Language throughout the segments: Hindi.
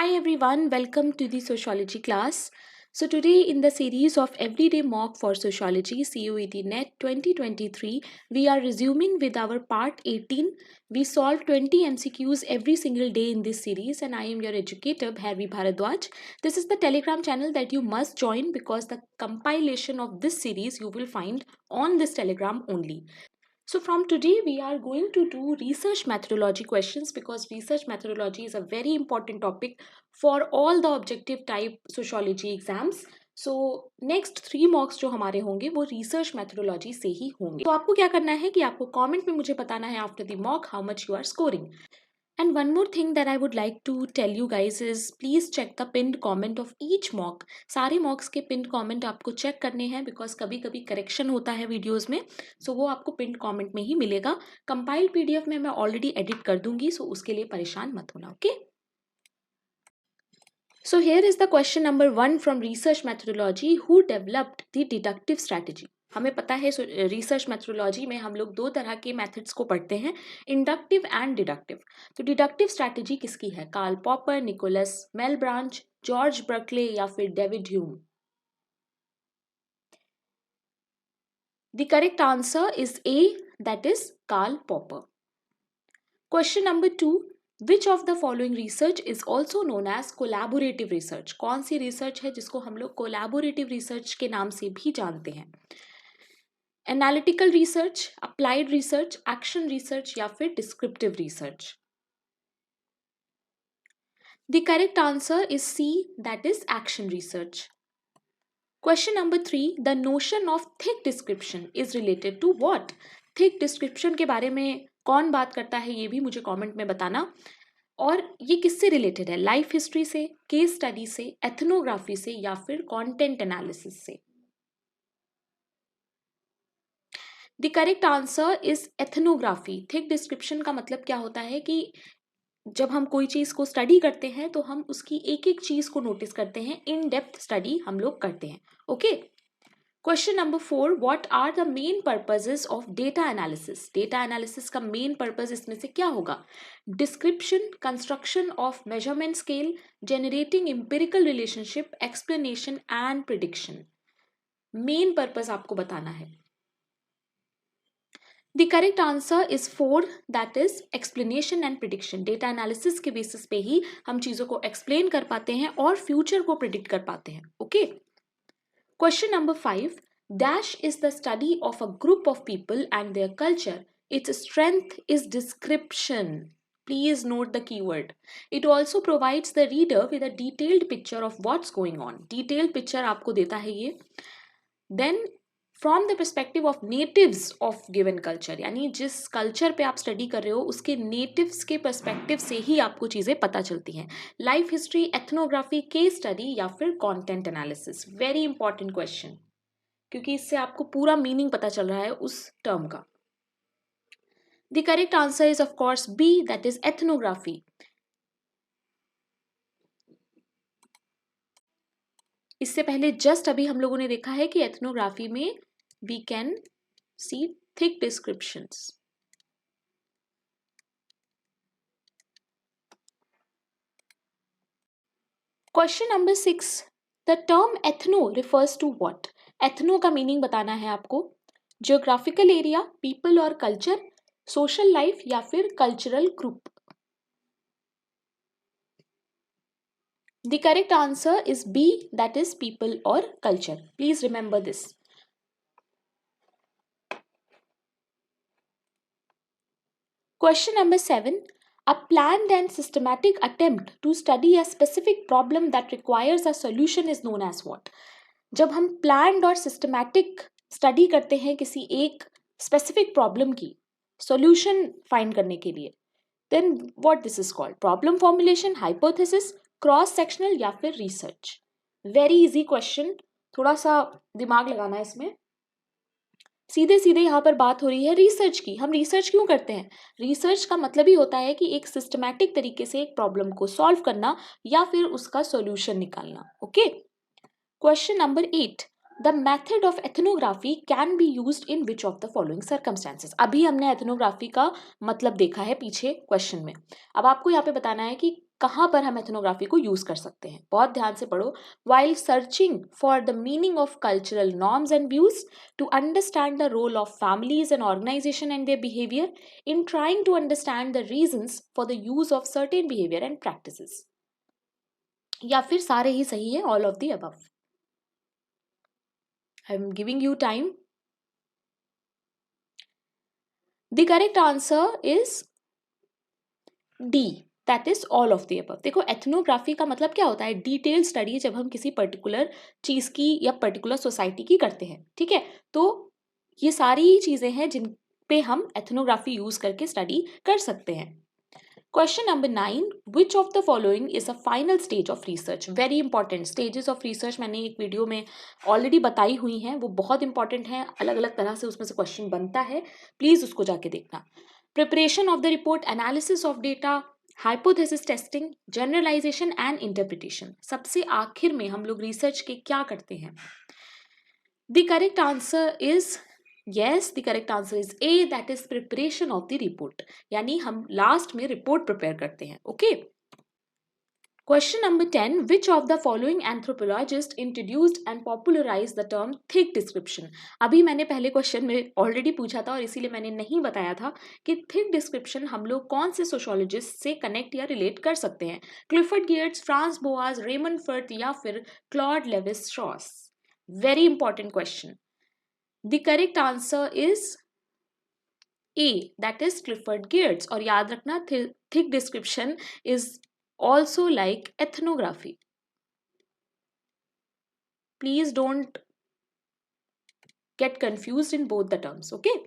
Hi everyone, welcome to the sociology class. So today in the series of Everyday Mock for Sociology CUET NET 2023, we are resuming with our part 18. We solve 20 MCQs every single day in this series and I am your educator Bharvi Bharadwaj. This is the Telegram channel that you must join because the compilation of this series you will find on this Telegram only. So from today we are going to do research methodology questions because research methodology is a very important topic for all the objective type sociology exams. So next 3 मॉक्स जो हमारे होंगे वो रिसर्च मेथोडोलॉजी से ही होंगे. तो आपको क्या करना है कि आपको कमेंट में मुझे बताना है after the mock how much you are scoring. And one more thing that I would like to tell you guys is please check the pinned comment of each mock. सारे mocks के pinned comment आपको check करने हैं because कभी कभी correction होता है videos में, so वो आपको pinned comment में ही मिलेगा. Compiled PDF में मैं already edit कर दूंगी, so उसके लिए परेशान मत होना, okay? So here is the question number 1 from research methodology. Who developed the deductive strategy? हमें पता है रिसर्च मेथोडोलॉजी में हम लोग दो तरह के मेथड्स को पढ़ते हैं, इंडक्टिव एंड डिडक्टिव. तो डिडक्टिव स्ट्रैटेजी किसकी है? Karl Popper, Nicolas Malebranche, George Berkeley या फिर David Hume? The correct answer is A, that is Karl Popper. Question number 2, which of the following research is also known as collaborative research? कौन सी रिसर्च है जिसको हम लोग कोलैबोरेटिव रिसर्च के नाम से भी जानते हैं? Analytical research, applied research, action research या फिर descriptive research? The correct answer is C, that is action research. Question number 3, the notion of thick description is related to what? Thick description के बारे में कौन बात करता है ये भी मुझे कमेंट में बताना. और ये किससे रिलेटेड है? लाइफ हिस्ट्री से, केस स्टडी से, एथनोग्राफी से या फिर कंटेंट एनालिसिस से? The correct answer is ethnography. Thick description का मतलब क्या होता है कि जब हम कोई चीज को स्टडी करते हैं तो हम उसकी एक एक चीज को नोटिस करते हैं, इन डेप्थ स्टडी हम लोग करते हैं. Okay. Question number 4, what are the main purposes of data analysis? Data analysis का मेन पर्पस इसमें से क्या होगा? Description, construction of measurement scale, generating empirical relationship, explanation and prediction. Main purpose आपको बताना है. The correct answer is 4, that is explanation and prediction. Data analysis के basis पे ही हम चीजों को explain कर पाते हैं और future को predict कर पाते हैं. Okay. Question number 5. Dash is the study of a group of people and their culture. Its strength is description. Please note the keyword. It also provides the reader with a detailed picture of what's going on. Detailed picture आपको देता है ये. Then from the perspective of natives of given culture, यानी जिस कल्चर पे आप स्टडी कर रहे हो उसके नेटिव्स के परस्पेक्टिव से ही आपको चीज़ें पता चलती हैं. Life history, ethnography, case study या फिर content analysis? Very important question क्योंकि इससे आपको पूरा मीनिंग पता चल रहा है उस टर्म का. The correct answer is of course B, that is ethnography. इससे पहले जस्ट अभी हम लोगों ने देखा है कि एथनोग्राफी में we can see thick descriptions. Question number 6. The term ethno refers to what? Ethno का मीनिंग बताना है आपको. Geographical area, people और culture, social life या फिर cultural group? The correct answer is B, that is people or culture. Please remember this. Question number 7. A planned and systematic attempt to study a specific problem that requires a solution is known as what? जब हम planned और systematic study करते हैं किसी एक specific problem की solution find करने के लिए, then what this is called? Problem formulation, hypothesis, cross sectional या फिर research? Very easy question. थोड़ा सा दिमाग लगाना है इसमें. सीधे सीधे यहाँ पर बात हो रही है रिसर्च की. हम रिसर्च क्यों करते हैं? रिसर्च का मतलब ही होता है कि एक सिस्टमैटिक तरीके से एक प्रॉब्लम को सॉल्व करना या फिर उसका सॉल्यूशन निकालना. Okay. Question number 8. The method of ethnography can be used in which of the following circumstances? अभी हमने एथनोग्राफी का मतलब देखा है पीछे क्वेश्चन में. अब आपको यहाँ पे बताना है कि कहाँ पर हम एथनोग्राफी को यूज कर सकते हैं। बहुत ध्यान से पढ़ो। While searching for the meaning of cultural norms and views, to understand the role of families and organization and their behavior, in trying to understand the reasons for the use of certain behavior and practices. या फिर सारे ही सही है, all of the above. I am giving you time. The correct answer is D, that is all of the above. देखो एथनोग्राफी का मतलब क्या होता है, डिटेल स्टडी जब हम किसी पर्टिकुलर चीज की या पर्टिकुलर सोसाइटी की करते हैं, ठीक है। तो ये सारी ही चीजें हैं जिन पे हम एथनोग्राफी यूज करके स्टडी कर सकते हैं। Question number 9, which of the following is a final stage of research. Very important, stages of research मैंने एक वीडियो में ऑलरेडी बताई हुई हैं, वो बहुत इंपॉर्टेंट है, अलग अलग तरह से उसमें से क्वेश्चन बनता है, प्लीज उसको जाके देखना। Preparation of the report, analysis of data, hypothesis testing, generalization and interpretation. सबसे आखिर में हम लोग रिसर्च के क्या करते हैं। The correct answer is yes, the correct answer is A, that is preparation of the report। यानी हम लास्ट में रिपोर्ट प्रिपेयर करते हैं। Okay. Question number 10, which of the following anthropologists introduced and popularized the term thick description। अभी मैंने पहले क्वेश्चन में ऑलरेडी पूछा था और इसीलिए मैंने नहीं बताया था कि थिक डिस्क्रिप्शन हम लोग कौन से सोशोलॉजिस्ट से कनेक्ट या रिलेट कर सकते हैं। Clifford Geertz, Franz Boas, Raymond Firth या फिर Claude Levi Strauss. Very important question. The correct answer is A, that is Clifford Geertz। और याद रखना thick description is also like ethnography। Please don't get confused in both the terms, okay?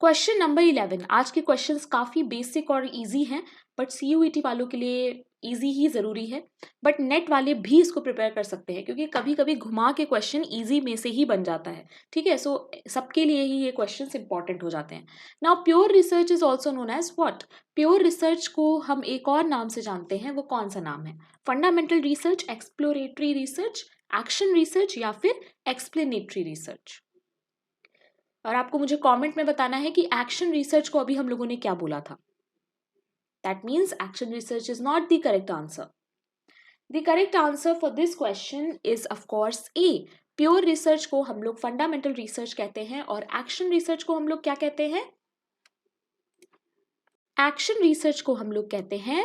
Question number 11। आज के क्वेश्चंस काफी बेसिक और इजी हैं, बट सीयूईटी वालों के लिए इजी ही जरूरी है, बट नेट वाले भी इसको प्रिपेयर कर सकते हैं क्योंकि कभी कभी घुमा के क्वेश्चन इजी में से ही बन जाता है, ठीक है। सो सबके लिए ही ये क्वेश्चंस इंपॉर्टेंट हो जाते हैं। Now pure research is also known as what. Pure research को हम एक और नाम से जानते हैं, वो कौन सा नाम है। Fundamental research, exploratory research, action research या फिर एक्सप्लेनेटरी रिसर्च। और आपको मुझे कमेंट में बताना है कि एक्शन रिसर्च को अभी हम लोगों ने क्या बोला था। That means action research is not the correct answer. The correct answer for this question is of course A. Pure research को हम लोग फंडामेंटल रिसर्च कहते हैं और एक्शन रिसर्च को हम लोग क्या कहते हैं। एक्शन रिसर्च को हम लोग कहते हैं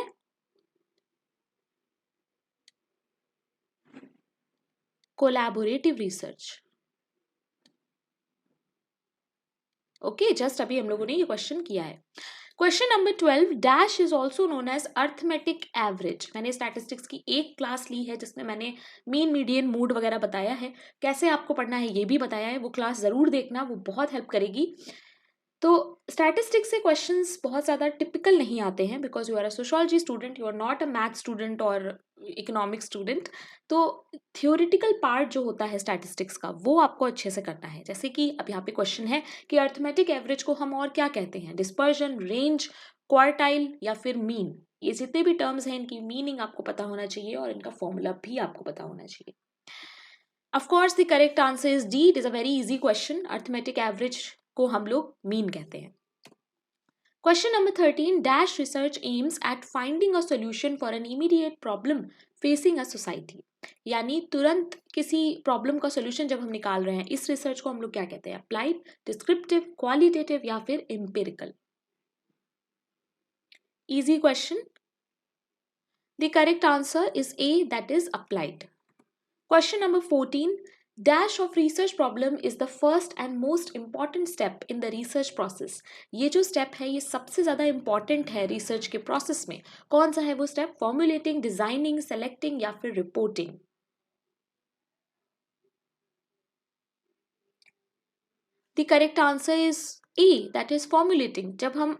कोलैबोरेटिव रिसर्च। ओके, जस्ट अभी हम लोगों ने ये क्वेश्चन किया है। Question number 12, dash is also known as arithmetic average. मैंने स्टैटिस्टिक्स की एक क्लास ली है जिसमें मैंने मीन, मीडियन, मूड वगैरह बताया है, कैसे आपको पढ़ना है ये भी बताया है, वो क्लास जरूर देखना, वो बहुत हेल्प करेगी। तो स्टैटिस्टिक्स से क्वेश्चंस बहुत ज़्यादा टिपिकल नहीं आते हैं because you are a sociology student, you are not a math student और इकोनॉमिक्स स्टूडेंट। तो थियोरिटिकल पार्ट जो होता है स्टैटिस्टिक्स का वो आपको अच्छे से करना है। जैसे कि अब यहाँ पे क्वेश्चन है कि अर्थमेटिक एवरेज को हम और क्या कहते हैं, डिस्पर्जन, रेंज, क्वार्टाइल या फिर मीन। ये जितने भी टर्म्स हैं इनकी मीनिंग आपको पता होना चाहिए और इनका फॉर्मूला भी आपको पता होना चाहिए। Of course the correct answer is D, it is a very easy question. Arithmetic average को हम लोग मीन कहते हैं। Question number 13, dash research aims at finding a solution for an immediate problem facing a society. यानी तुरंत किसी प्रॉब्लम का सॉल्यूशन जब हम निकाल रहे हैं, इस रिसर्च को हम लोग क्या कहते हैं, अप्लाइड, डिस्क्रिप्टिव, क्वालिटेटिव या फिर empirical. Easy question. The correct answer is A, that is applied. Question number 14, dash of research problem is the first and most important step in the research process। ये जो step है ये सबसे ज़्यादा important है research के process में। कौन सा है वो step? Formulating, designing, selecting या फिर reporting। The correct answer is E, that is formulating। जब हम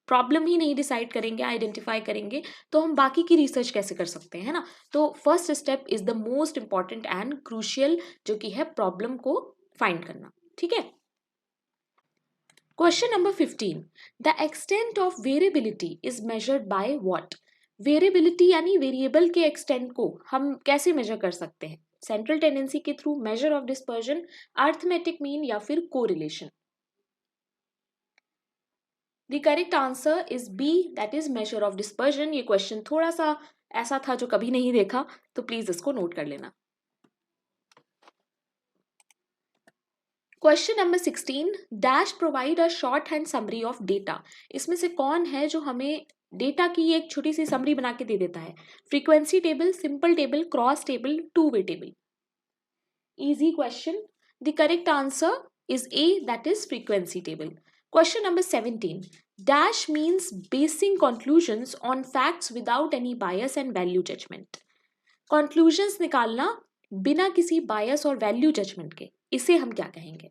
प्रॉब्लम ही नहीं डिसाइड करेंगे, आइडेंटिफाई करेंगे, तो हम बाकी की रिसर्च कैसे कर सकते हैं, है ना। तो first step is the most important and crucial, जो कि है प्रॉब्लम को फाइंड करना, ठीक है। Question number 15, the extent of variability is measured by what. Variability यानी वेरिएबल के एक्सटेंट को हम कैसे मेजर कर सकते हैं, सेंट्रल टेंडेंसी के through, measure of dispersion, arithmetic mean या फिर correlation. The correct answer is B, that is measure of dispersion. ये क्वेश्चन थोड़ा सा ऐसा था जो कभी नहीं देखा, तो प्लीज इसको नोट कर लेना। Question number 16, dash provide a short hand summary of data. इसमें से कौन है जो हमें डेटा की एक छोटी सी समरी बना के दे देता है? Frequency table, simple table, cross table, two way table. Easy question. The correct answer is A, that is frequency table. Question number 17. Dash means basing conclusions on facts without any bias and value judgment. Conclusions निकालना बिना किसी bias और value judgment के, इसे हम क्या कहेंगे?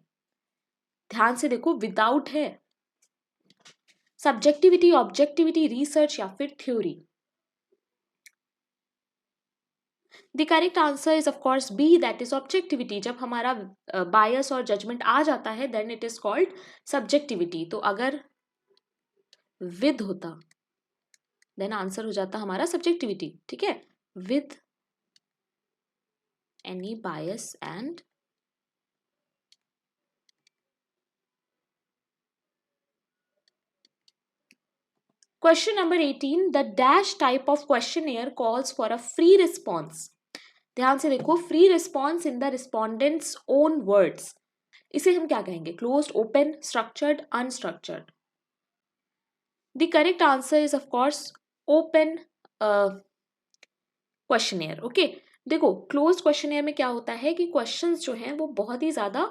ध्यान से देखो, विदाउट है, सब्जेक्टिविटी, ऑब्जेक्टिविटी, रिसर्च या फिर theory. The correct answer is of course B, that is objectivity. जब हमारा बायस और जजमेंट आ जाता है then it is called subjectivity. तो अगर विद होता देन आंसर हो जाता हमारा सब्जेक्टिविटी, ठीक है, with any bias and question number 18, the dash type of questionnaire calls for a free response. ध्यान से देखो, free response in the respondents own words, इसे हम क्या कहेंगे? Closed, open, structured, unstructured. The correct answer is of course open questionnaire. Okay, देखो क्लोज क्वेश्चनेयर में क्या होता है कि क्वेश्चंस जो हैं वो बहुत ही ज्यादा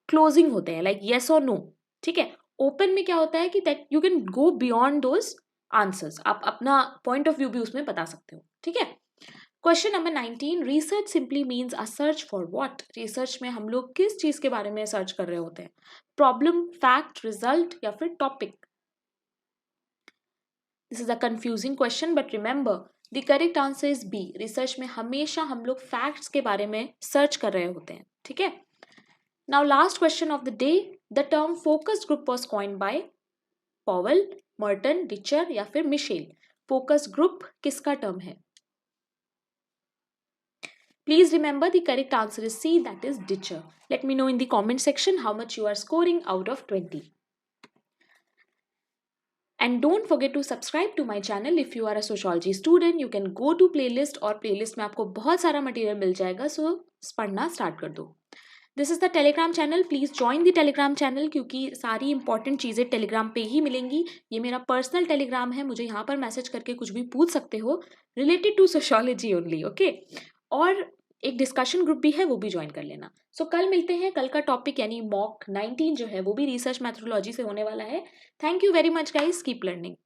क्लोजिंग होते हैं, लाइक यस और नो, ठीक है। ओपन में क्या होता है कि that you can go beyond those answers, आप अपना पॉइंट ऑफ व्यू भी उसमें बता सकते हो, ठीक है। Question number 19, research simply means a search for what. Research में हम लोग किस चीज के बारे में सर्च कर रहे होते हैं? प्रॉब्लम, फैक्ट, रिजल्ट या फिर topic? This is a confusing question but remember the correct answer is B. Research में हमेशा हम लोग फैक्ट्स के बारे में सर्च कर रहे होते हैं, ठीक है। Now last question of the day, the term focus group was coined by Powell, Merton, Dichter या फिर मिशेल। फोकस ग्रुप किसका टर्म है? Please remember the correct answer is C, that is Ditcher. Let me know in the comment section how much you are scoring out of 20. And don't forget to subscribe to my channel if you are a sociology student. You can go to playlist और playlist में आपको बहुत सारा material मिल जाएगा, so पढ़ना start कर दो. This is the Telegram channel. Please join the Telegram channel क्योंकि सारी important चीज़ें Telegram पे ही मिलेंगी. ये मेरा personal Telegram है, मुझे यहाँ पर मैसेज करके कुछ भी पूछ सकते हो related to sociology only, okay? और एक डिस्कशन ग्रुप भी है, वो भी ज्वाइन कर लेना। सो कल मिलते हैं। कल का टॉपिक यानी मॉक 19 जो है वो भी रिसर्च मैथोडोलॉजी से होने वाला है। Thank you very much guys, keep learning.